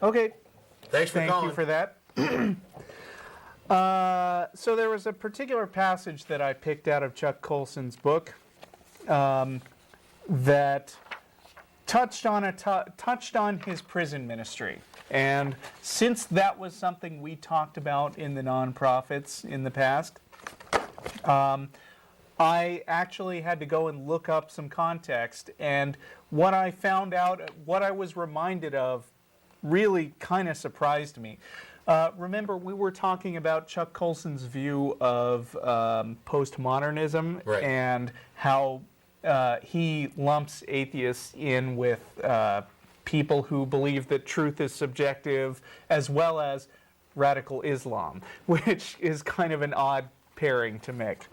Okay. Thanks for calling. Thank you for that. So there was a particular passage that I picked out of Chuck Colson's book that touched on his prison ministry. And since that was something we talked about in the nonprofits in the past, I actually had to go and look up some context. And what I found out, what I was reminded of, really kind of surprised me. Remember, we were talking about Chuck Colson's view of postmodernism, right, and how he lumps atheists in with people who believe that truth is subjective, as well as radical Islam, which is kind of an odd pairing to make.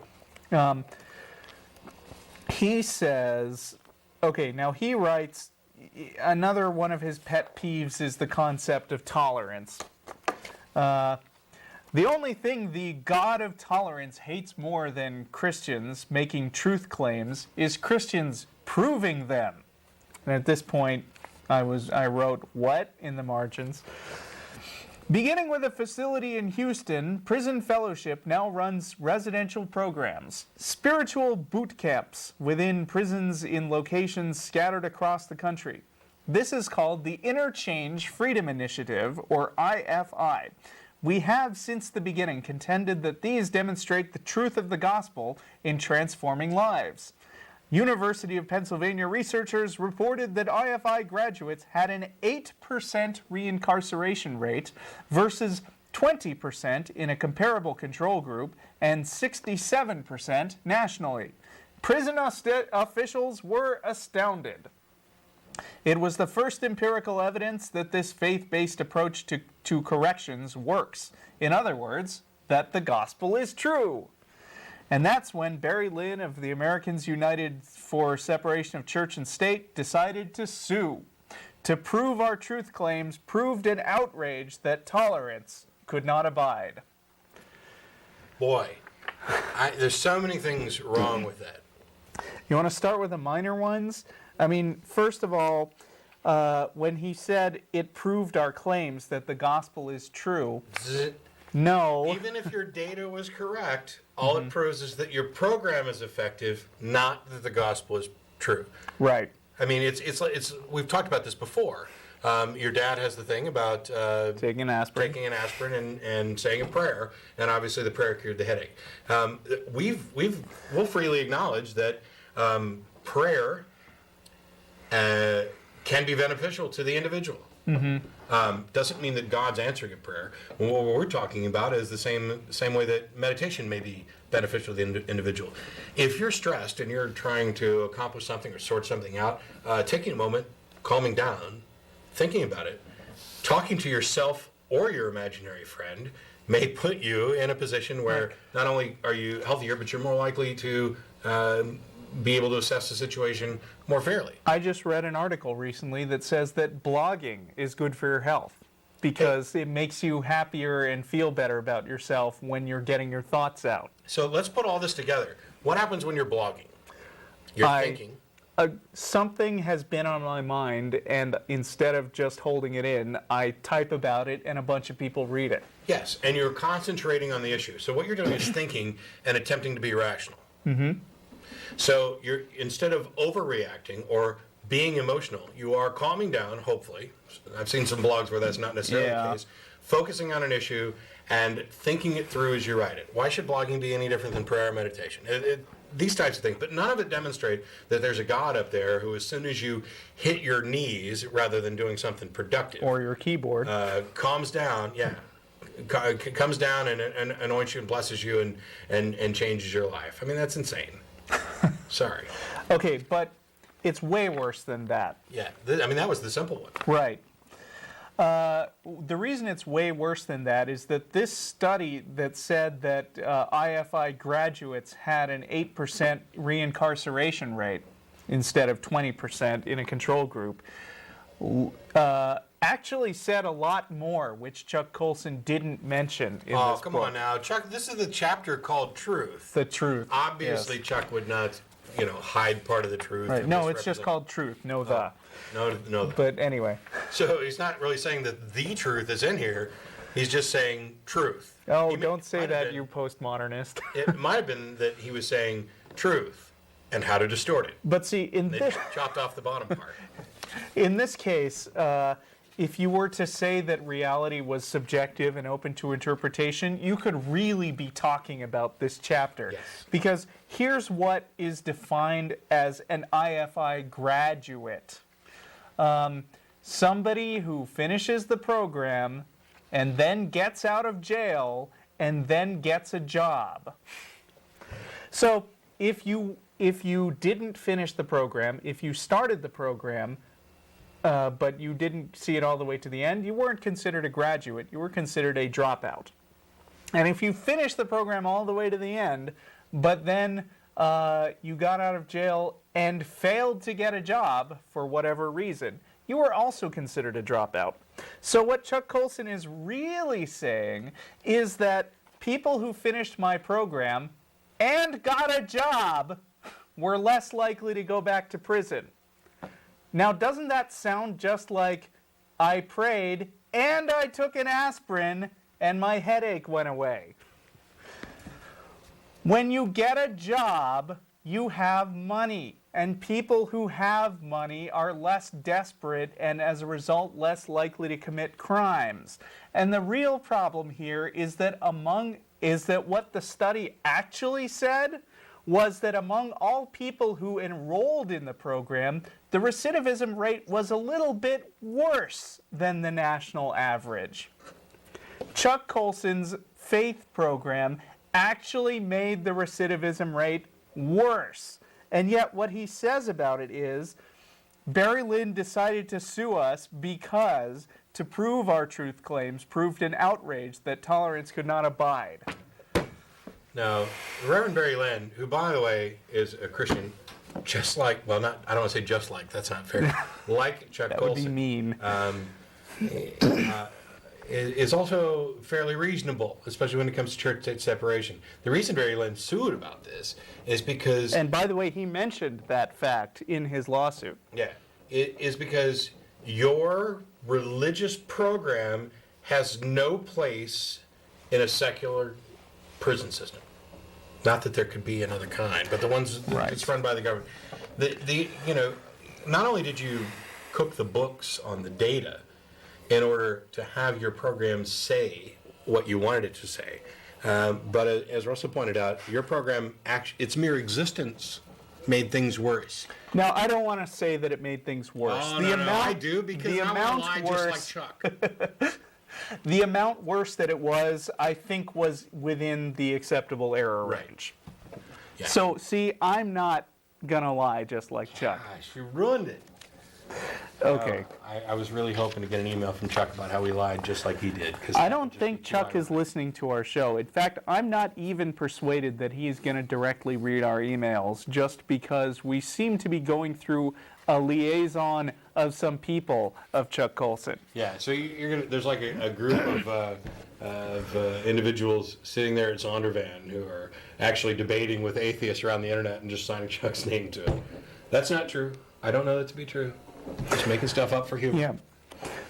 He says, okay, now he writes, another one of his pet peeves is the concept of tolerance. The only thing the God of tolerance hates more than Christians making truth claims is Christians proving them. And at this point, I wrote, what, in the margins. Beginning with a facility in Houston, Prison Fellowship now runs residential programs, spiritual boot camps within prisons in locations scattered across the country. This is called the Interchange Freedom Initiative, or IFI. We have since the beginning contended that these demonstrate the truth of the gospel in transforming lives. University of Pennsylvania researchers reported that IFI graduates had an 8% reincarceration rate versus 20% in a comparable control group and 67% nationally. Prison officials were astounded. It was the first empirical evidence that this faith-based approach to corrections works. In other words, that the gospel is true. And that's when Barry Lynn of the Americans United for Separation of Church and State decided to sue. To prove our truth claims proved an outrage that tolerance could not abide. Boy, there's so many things wrong with that. You want to start with the minor ones? I mean, first of all, when he said it proved our claims that the gospel is true, no. Even if your data was correct, all it proves is that your program is effective, not that the gospel is true. Right. I mean, it's we've talked about this before. Your dad has the thing about taking an aspirin and saying a prayer, and obviously the prayer cured the headache. We'll freely acknowledge that prayer can be beneficial to the individual. Doesn't mean that God's answering a prayer. What we're talking about is the same way that meditation may be beneficial to the individual. If you're stressed and you're trying to accomplish something or sort something out, taking a moment, calming down, thinking about it, talking to yourself or your imaginary friend may put you in a position where not only are you healthier, but you're more likely to be able to assess the situation more fairly. I just read an article recently that says that blogging is good for your health because it makes you happier and feel better about yourself when you're getting your thoughts out. So let's put all this together. What happens when you're blogging? You're thinking. Something has been on my mind, and instead of just holding it in, I type about it and a bunch of people read it. Yes, and you're concentrating on the issue. So what you're doing is thinking and attempting to be rational. So you're, instead of overreacting or being emotional, you are calming down, hopefully. I've seen some blogs where that's not necessarily the case. Focusing on an issue and thinking it through as you write it. Why should blogging be any different than prayer or meditation? These types of things. But none of it demonstrate that there's a God up there who, as soon as you hit your knees, rather than doing something productive, or your keyboard, calms down, comes down and anoints you and blesses you and changes your life. I mean, that's insane. Sorry. Okay, but it's way worse than that. Yeah, I mean, that was the simple one. Right. The reason it's way worse than that is that this study that said that IFI graduates had an 8% reincarceration rate instead of 20% in a control group actually said a lot more, which Chuck Colson didn't mention in this book. Oh, come on now. Chuck, this is the chapter called Truth. The Truth. Obviously, yes. Chuck would not hide part of the truth. Right. or No, it's just misrepresent. called truth. No, the. No. But anyway. So he's not really saying that the truth is in here. He's just saying truth. Oh, don't say that, you postmodernist. It might have been that he was saying truth and how to distort it. But see, They chopped off the bottom part. in this case, if you were to say that reality was subjective and open to interpretation, you could really be talking about this chapter. Yes. Because here's what is defined as an IFI graduate. Somebody who finishes the program and then gets out of jail and then gets a job. So if you didn't finish the program, if you started the program, but you didn't see it all the way to the end, you weren't considered a graduate, you were considered a dropout. And if you finished the program all the way to the end, but then you got out of jail and failed to get a job for whatever reason, you were also considered a dropout. So what Chuck Colson is really saying is that people who finished my program and got a job were less likely to go back to prison. Now, doesn't that sound just like I prayed and I took an aspirin and my headache went away? When you get a job, you have money, and people who have money are less desperate and as a result less likely to commit crimes. And the real problem here is that what the study actually said was that among all people who enrolled in the program, the recidivism rate was a little bit worse than the national average. Chuck Colson's faith program actually made the recidivism rate worse. And yet what he says about it is, Barry Lynn decided to sue us because, to prove our truth claims, proved an outrage that tolerance could not abide. Now, Reverend Barry Lynn, who, by the way, is a Christian, just like, well, not, I don't want to say just like, that's not fair, like Chuck That Colson. would be mean. Is also fairly reasonable, especially when it comes to church-state separation. The reason Barry Lynn sued about this is because... And by the way, he mentioned that fact in his lawsuit. Yeah. It is because your religious program has no place in a secular prison system. Not that there could be another kind, but the ones that's run by the government. Not only did you cook the books on the data in order to have your program say what you wanted it to say, but as Russell pointed out, your program, its mere existence made things worse. Now, I don't want to say that it made things worse. Oh, no, I do, because I want to lie just like Chuck. The amount worse that it was, I think, was within the acceptable error range. Yeah. So, see, I'm not going to lie just like Chuck. Gosh, you ruined it. Okay. I was really hoping to get an email from Chuck about how we lied just like he did. I don't think Chuck is listening to our show. In fact, I'm not even persuaded that he's going to directly read our emails, just because we seem to be going through a liaison of some people of Chuck Colson. Yeah, so there's like a group of individuals sitting there at Zondervan who are actually debating with atheists around the internet and just signing Chuck's name to it. That's not true. I don't know that to be true. Just making stuff up for humor. Yeah.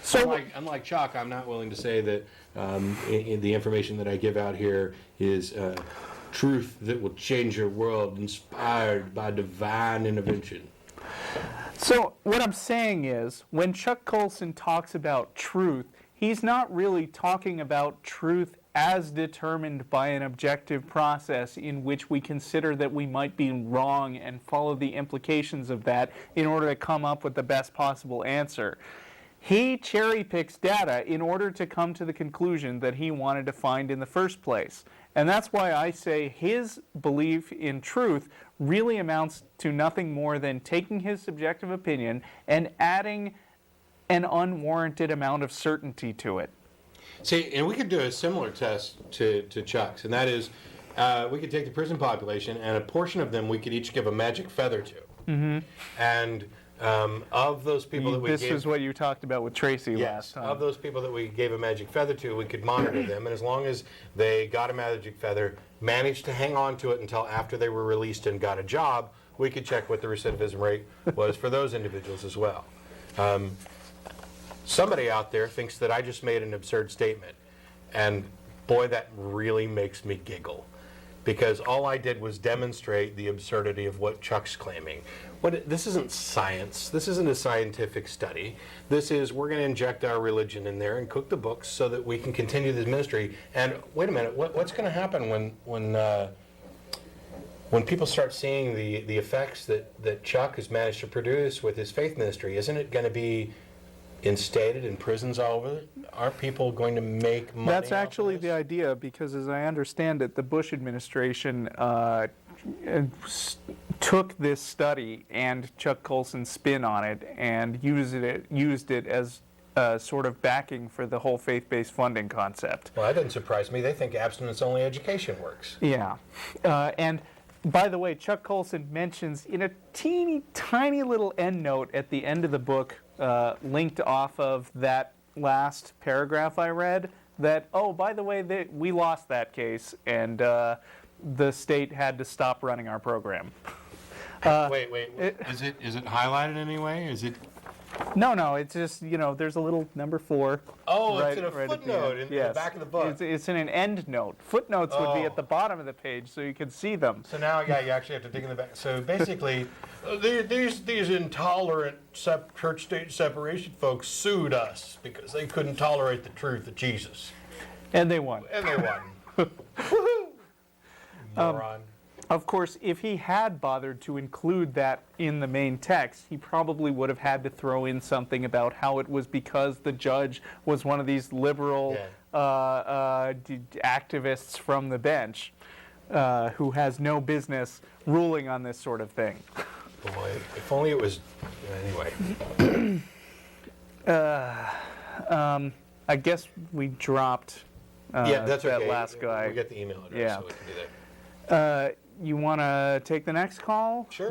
So, unlike Chuck, I'm not willing to say that the information that I give out here is truth that will change your world, inspired by divine intervention. So what I'm saying is, when Chuck Colson talks about truth, he's not really talking about truth as determined by an objective process in which we consider that we might be wrong and follow the implications of that in order to come up with the best possible answer. He cherry picks data in order to come to the conclusion that he wanted to find in the first place. And that's why I say his belief in truth really amounts to nothing more than taking his subjective opinion and adding an unwarranted amount of certainty to it. See, and we could do a similar test to Chuck's, and that is we could take the prison population, and a portion of them we could each give a magic feather to. Mm-hmm. And of those people that we gave... This is what you talked about with Tracy last time. Of those people that we gave a magic feather to, we could monitor them, and as long as they got a magic feather, managed to hang on to it until after they were released and got a job, we could check what the recidivism rate was for those individuals as well. Somebody out there thinks that I just made an absurd statement, and boy, that really makes me giggle, because all I did was demonstrate the absurdity of what Chuck's claiming. This isn't science. This isn't a scientific study. This is, we're going to inject our religion in there and cook the books so that we can continue this ministry. And wait a minute, what's going to happen when people start seeing the effects that Chuck has managed to produce with his faith ministry? Isn't it going to be instated in prisons all over? Aren't people going to make money? That's actually the idea, because as I understand it, the Bush administration took this study and Chuck Colson's spin on it and used it as sort of backing for the whole faith-based funding concept. Well, that doesn't surprise me. They think abstinence-only education works. Yeah. And by the way, Chuck Colson mentions in a teeny tiny little endnote at the end of the book, linked off of that last paragraph I read, that, oh, by the way, we lost that case, and the state had to stop running our program. Wait. Is it highlighted anyway? Is it? No, it's just, there's a little number 4. Oh, right, it's in a right footnote in the back of the book. It's in an end note. Footnotes would be at the bottom of the page so you could see them. So now, yeah, you actually have to dig in the back. So basically, these intolerant church-state separation folks sued us because they couldn't tolerate the truth of Jesus. And they won. Woohoo! Moron. Of course, if he had bothered to include that in the main text, he probably would have had to throw in something about how it was because the judge was one of these liberal activists from the bench who has no business ruling on this sort of thing. Boy, if only it was... Anyway. I guess we dropped that's that okay. last guy. We get the email address, Yeah. so we can do that. You want to take the next call? Sure.